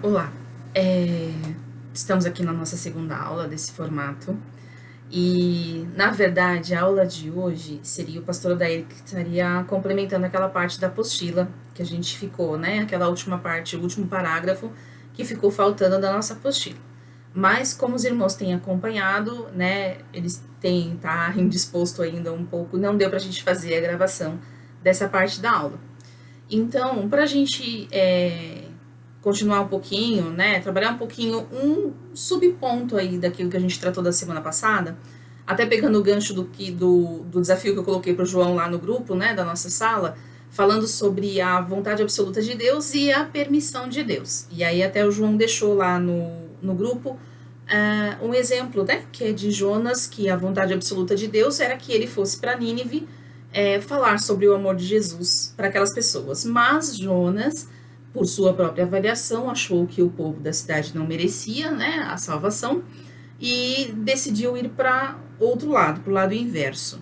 Olá, é, estamos aqui na nossa segunda aula desse formato e, na verdade, a aula de hoje seria o pastor Odair que estaria complementando aquela parte da apostila que a gente ficou, né? Aquela última parte, o último parágrafo que ficou faltando da nossa apostila. Mas, como os irmãos têm acompanhado, né, eles têm, tá indisposto ainda um pouco, não deu para a gente fazer a gravação dessa parte da aula. Então, para a gente continuar um pouquinho, né, trabalhar um pouquinho um subponto aí daquilo que a gente tratou da semana passada, até pegando o gancho do desafio que eu coloquei para o João lá no grupo, né, da nossa sala, falando sobre a vontade absoluta de Deus e a permissão de Deus. E aí até o João deixou lá no grupo um exemplo, né, que é de Jonas, que a vontade absoluta de Deus era que ele fosse para Nínive falar sobre o amor de Jesus para aquelas pessoas. Mas Jonas, por sua própria avaliação, achou que o povo da cidade não merecia, né, a salvação e decidiu ir para outro lado, para o lado inverso.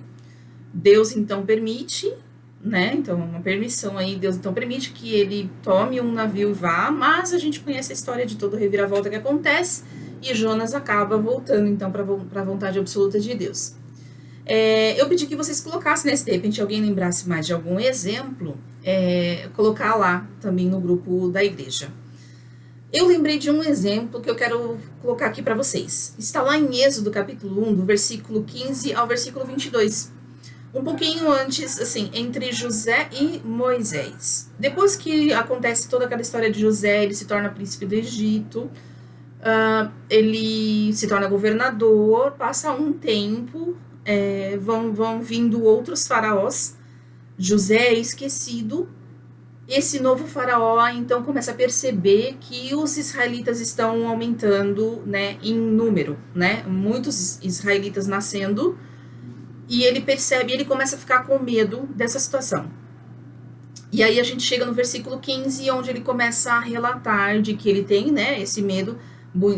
Deus então permite, né? Então, uma permissão aí, Deus então permite que ele tome um navio e vá, mas a gente conhece a história de toda a reviravolta que acontece e Jonas acaba voltando então para a vontade absoluta de Deus. Eu pedi que vocês colocassem, né, se de repente alguém lembrasse mais de algum exemplo, colocar lá também no grupo da igreja. Eu lembrei de um exemplo que eu quero colocar aqui para vocês. Está lá em Êxodo capítulo 1, do versículo 15 ao versículo 22. Um pouquinho antes, assim, entre José e Moisés. Depois que acontece toda aquela história de José, ele se torna príncipe do Egito, ele se torna governador, passa um tempo, vão vindo outros faraós, José é esquecido, esse novo faraó então começa a perceber que os israelitas estão aumentando, né, em número, né, muitos israelitas nascendo, e ele percebe, ele começa a ficar com medo dessa situação. E aí a gente chega no versículo 15, onde ele começa a relatar de que ele tem, né, esse medo,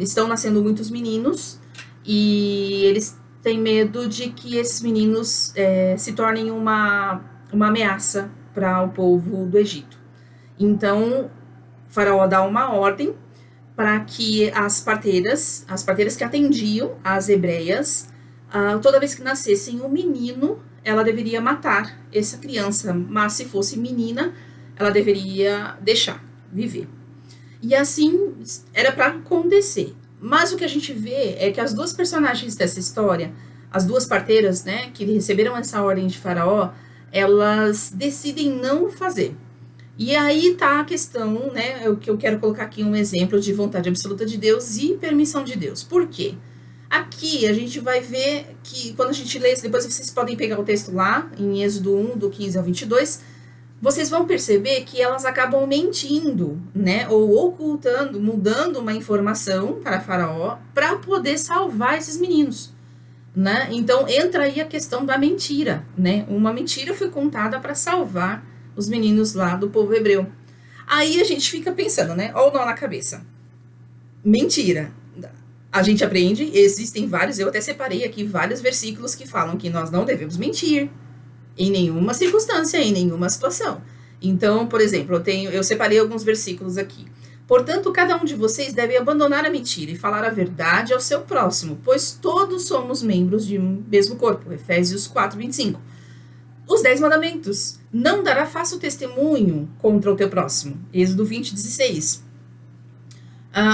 estão nascendo muitos meninos, e eles têm medo de que esses meninos se tornem uma ameaça para o povo do Egito. Então, o faraó dá uma ordem para que as parteiras que atendiam as hebreias, toda vez que nascessem um menino, ela deveria matar essa criança, mas se fosse menina, ela deveria deixar viver. E assim era para acontecer. Mas o que a gente vê é que as duas personagens dessa história, as duas parteiras, né, que receberam essa ordem de faraó, elas decidem não fazer. E aí tá a questão, né, que eu quero colocar aqui um exemplo de vontade absoluta de Deus e permissão de Deus. Por quê? Aqui a gente vai ver que quando a gente lê, depois vocês podem pegar o texto lá, em Êxodo 1, do 15 ao 22, vocês vão perceber que elas acabam mentindo, né, ou ocultando, mudando uma informação para Faraó para poder salvar esses meninos, né? Então entra aí a questão da mentira, né? Uma mentira foi contada para salvar os meninos lá do povo hebreu. Aí a gente fica pensando, né? Olha o nó na cabeça. Mentira. A gente aprende, existem vários, eu até separei aqui vários versículos que falam que nós não devemos mentir em nenhuma circunstância, em nenhuma situação. Então, por exemplo, eu separei alguns versículos aqui. Portanto, cada um de vocês deve abandonar a mentira e falar a verdade ao seu próximo, pois todos somos membros de um mesmo corpo. Efésios 4, 25. Os 10 mandamentos. Não dará falso testemunho contra o teu próximo. Êxodo 20, 16.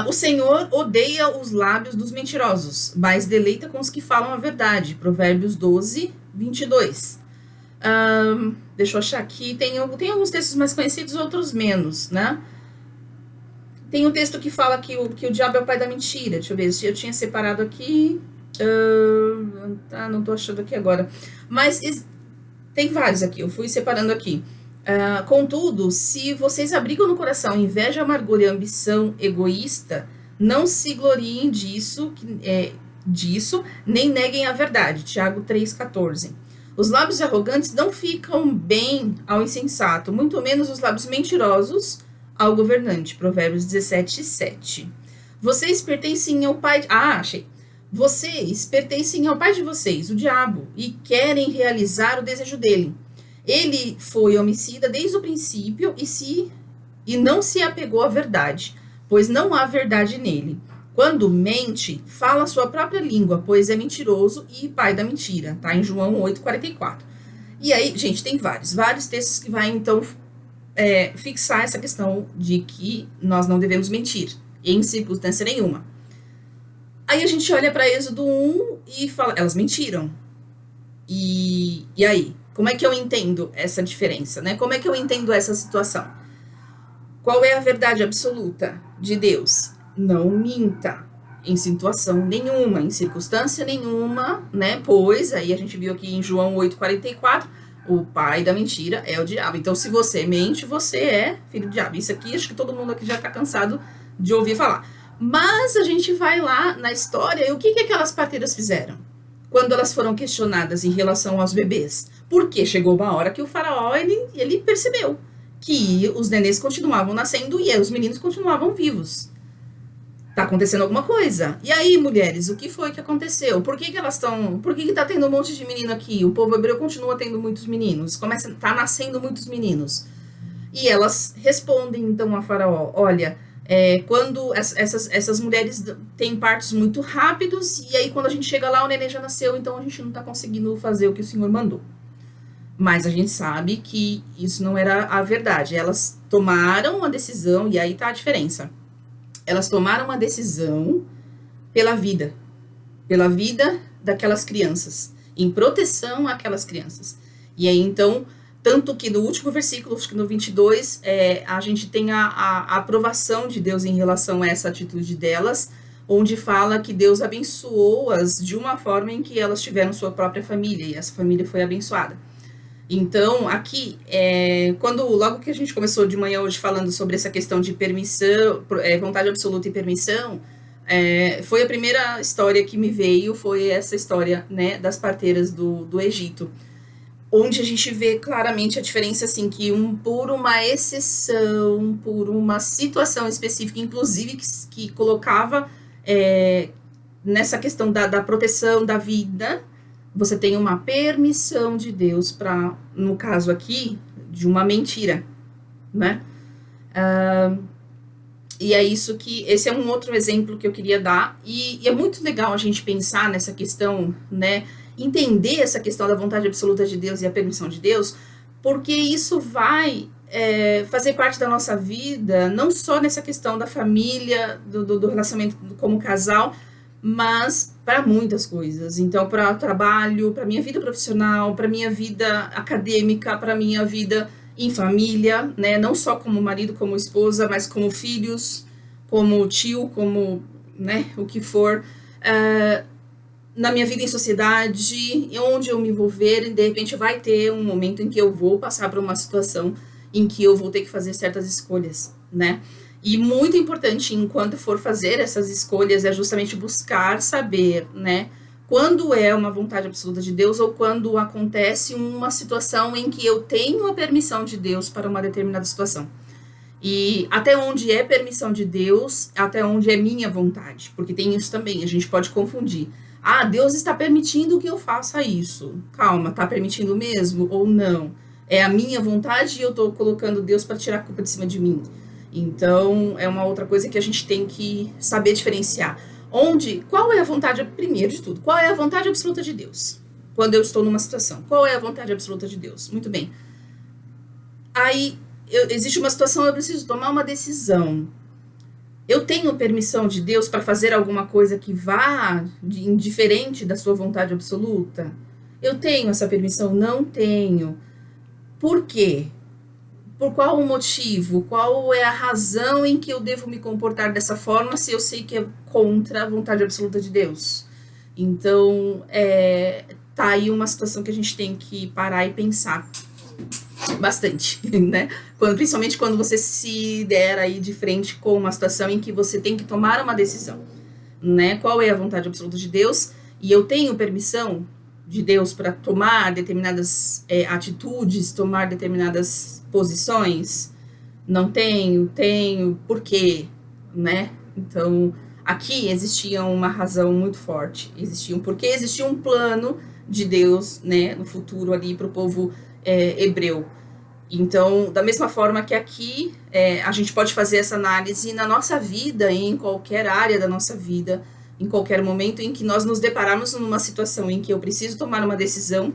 O Senhor odeia os lábios dos mentirosos, mas deleita com os que falam a verdade. Provérbios 12, 22. Deixa eu achar aqui. Tem alguns textos mais conhecidos, outros menos, né? Tem um texto que fala que o diabo é o pai da mentira. Deixa eu ver se eu tinha separado aqui. Não estou achando aqui agora. Mas tem vários aqui, eu fui separando aqui. Contudo, se vocês abrigam no coração inveja, amargura e ambição egoísta, não se gloriem disso, nem neguem a verdade. Tiago 3,14. Os lábios arrogantes não ficam bem ao insensato, muito menos os lábios mentirosos ao governante. Provérbios 17, 7. Vocês pertencem ao pai... achei. Vocês pertencem ao pai de vocês, o diabo, e querem realizar o desejo dele. Ele foi homicida desde o princípio e não se apegou à verdade, pois não há verdade nele. Quando mente, fala a sua própria língua, pois é mentiroso e pai da mentira, tá? Em João 8,44. E aí, gente, tem vários textos que vai, então, fixar essa questão de que nós não devemos mentir, em circunstância nenhuma. Aí a gente olha para Êxodo 1 e fala, elas mentiram. E aí? Como é que eu entendo essa diferença, né? Como é que eu entendo essa situação? Qual é a verdade absoluta de Deus? Não minta em situação nenhuma, em circunstância nenhuma, né? Pois, aí a gente viu aqui em João 8,44, o pai da mentira é o diabo. Então, se você mente, você é filho do diabo. Isso aqui, acho que todo mundo aqui já tá cansado de ouvir falar. Mas a gente vai lá na história, e o que aquelas parteiras fizeram? Quando elas foram questionadas em relação aos bebês. Porque chegou uma hora que o faraó, ele percebeu que os nenês continuavam nascendo e os meninos continuavam vivos. Tá acontecendo alguma coisa. E aí, mulheres, o que foi que aconteceu? Por que elas estão... Por que tá tendo um monte de menino aqui? O povo hebreu continua tendo muitos meninos. Tá nascendo muitos meninos. E elas respondem, então, a faraó, olha, quando essas mulheres têm partos muito rápidos, e aí quando a gente chega lá, o neném já nasceu, então a gente não tá conseguindo fazer o que o Senhor mandou. Mas a gente sabe que isso não era a verdade. Elas tomaram uma decisão, e aí tá a diferença. Elas tomaram uma decisão pela vida daquelas crianças, em proteção àquelas crianças. E aí, então, tanto que no último versículo, acho que no 22, a gente tem a aprovação de Deus em relação a essa atitude delas, onde fala que Deus abençoou-as de uma forma em que elas tiveram sua própria família, e essa família foi abençoada. Então, aqui, logo que a gente começou de manhã hoje falando sobre essa questão de permissão, vontade absoluta e permissão, foi a primeira história que me veio, foi essa história, né, das parteiras do Egito, onde a gente vê claramente a diferença, assim, que por uma exceção, por uma situação específica, inclusive que colocava nessa questão da proteção da vida, você tem uma permissão de Deus para, no caso aqui, de uma mentira, né? E é isso que, esse é um outro exemplo que eu queria dar, e é muito legal a gente pensar nessa questão, né? Entender essa questão da vontade absoluta de Deus e a permissão de Deus, porque isso vai fazer parte da nossa vida, não só nessa questão da família, do relacionamento como casal, mas para muitas coisas. Então, para o trabalho, para minha vida profissional, para minha vida acadêmica, para minha vida em família, né? Não só como marido, como esposa, mas como filhos, como tio, como, né, o que for. Na minha vida em sociedade, onde eu me envolver, e de repente vai ter um momento em que eu vou passar por uma situação em que eu vou ter que fazer certas escolhas, né? E muito importante, enquanto for fazer essas escolhas, é justamente buscar saber, né, quando é uma vontade absoluta de Deus ou quando acontece uma situação em que eu tenho a permissão de Deus para uma determinada situação. E até onde é permissão de Deus, até onde é minha vontade, porque tem isso também, a gente pode confundir. Ah, Deus está permitindo que eu faça isso. Calma, está permitindo mesmo ou não? É a minha vontade e eu estou colocando Deus para tirar a culpa de cima de mim. Então, é uma outra coisa que a gente tem que saber diferenciar. Qual é a vontade, primeiro de tudo, qual é a vontade absoluta de Deus? Quando eu estou numa situação, qual é a vontade absoluta de Deus? Muito bem. Aí, existe uma situação, eu preciso tomar uma decisão. Eu tenho permissão de Deus para fazer alguma coisa que vá indiferente da sua vontade absoluta? Eu tenho essa permissão? Não tenho. Por quê? Por qual o motivo? Qual é a razão em que eu devo me comportar dessa forma se eu sei que é contra a vontade absoluta de Deus? Então, tá aí uma situação que a gente tem que parar e pensar bastante, né? Principalmente quando você se der aí de frente com uma situação em que você tem que tomar uma decisão, né? Qual é a vontade absoluta de Deus? E eu tenho permissão de Deus para tomar determinadas atitudes, tomar determinadas posições? Não tenho, por quê, né? Então, aqui existia uma razão muito forte, porque existia um plano de Deus, né, no futuro ali para o povo hebreu. Então, da mesma forma que aqui, a gente pode fazer essa análise na nossa vida, em qualquer área da nossa vida, em qualquer momento em que nós nos depararmos numa situação em que eu preciso tomar uma decisão,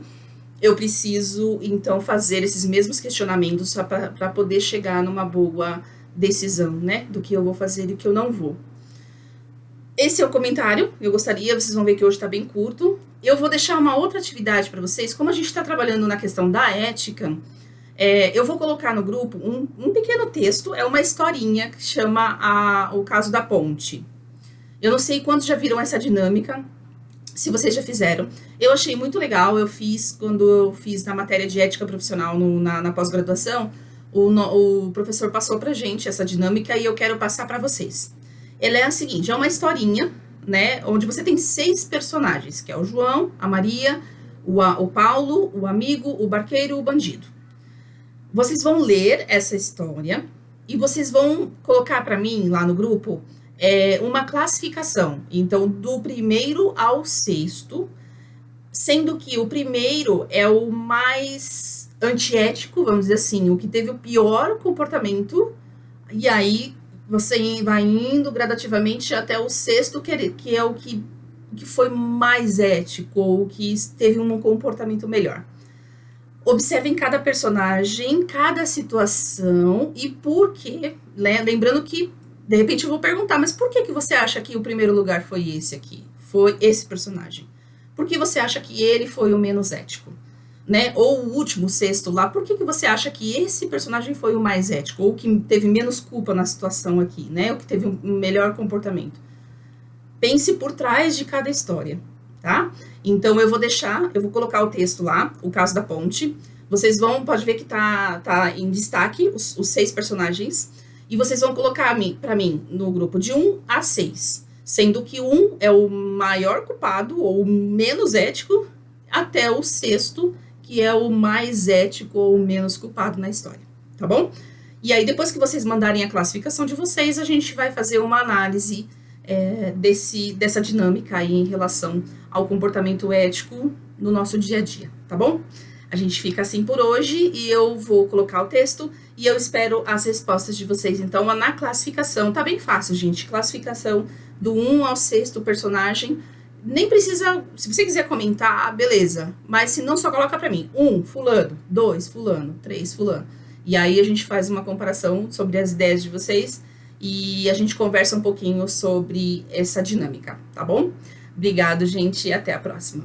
eu preciso, então, fazer esses mesmos questionamentos para poder chegar numa boa decisão, né, do que eu vou fazer e o que eu não vou. Esse é o comentário, eu gostaria, vocês vão ver que hoje está bem curto. Eu vou deixar uma outra atividade para vocês, como a gente está trabalhando na questão da ética, eu vou colocar no grupo um pequeno texto, é uma historinha que chama o caso da ponte. Eu não sei quantos já viram essa dinâmica, se vocês já fizeram. Eu achei muito legal, eu fiz quando eu fiz na matéria de ética profissional na pós-graduação, o professor passou pra gente essa dinâmica e eu quero passar para vocês. Ela é a seguinte, é uma historinha, né, onde você tem 6 personagens, que é o João, a Maria, o Paulo, o amigo, o barqueiro e o bandido. Vocês vão ler essa história e vocês vão colocar para mim lá no grupo uma classificação. Então, do primeiro ao 6º, sendo que o primeiro é o mais antiético, vamos dizer assim, o que teve o pior comportamento, e aí você vai indo gradativamente até o 6º, que é o que foi mais ético, ou que teve um comportamento melhor. Observem cada personagem, cada situação e por quê, né? Lembrando que, de repente, eu vou perguntar, mas por que você acha que o primeiro lugar foi esse aqui? Foi esse personagem? Por que você acha que ele foi o menos ético? Né? Ou o último, o 6º lá, por que você acha que esse personagem foi o mais ético? Ou que teve menos culpa na situação aqui, né? Ou que teve um melhor comportamento? Pense por trás de cada história, tá? Então, eu vou colocar o texto lá, o caso da ponte. Vocês pode ver que tá em destaque os 6 personagens. E vocês vão colocar para mim no grupo de 1 a 6. Sendo que 1 é o maior culpado, ou menos ético, até o 6º, que é o mais ético ou menos culpado na história, tá bom? E aí, depois que vocês mandarem a classificação de vocês, a gente vai fazer uma análise dessa dinâmica aí em relação ao comportamento ético no nosso dia a dia, tá bom? A gente fica assim por hoje e eu vou colocar o texto e eu espero as respostas de vocês. Então, na classificação, tá bem fácil, gente. Classificação do 1 ao 6º personagem. Nem precisa, se você quiser comentar, beleza. Mas se não, só coloca pra mim. 1, fulano. 2, fulano. 3, fulano. E aí a gente faz uma comparação sobre as ideias de vocês e a gente conversa um pouquinho sobre essa dinâmica, tá bom? Obrigado, gente, e até a próxima.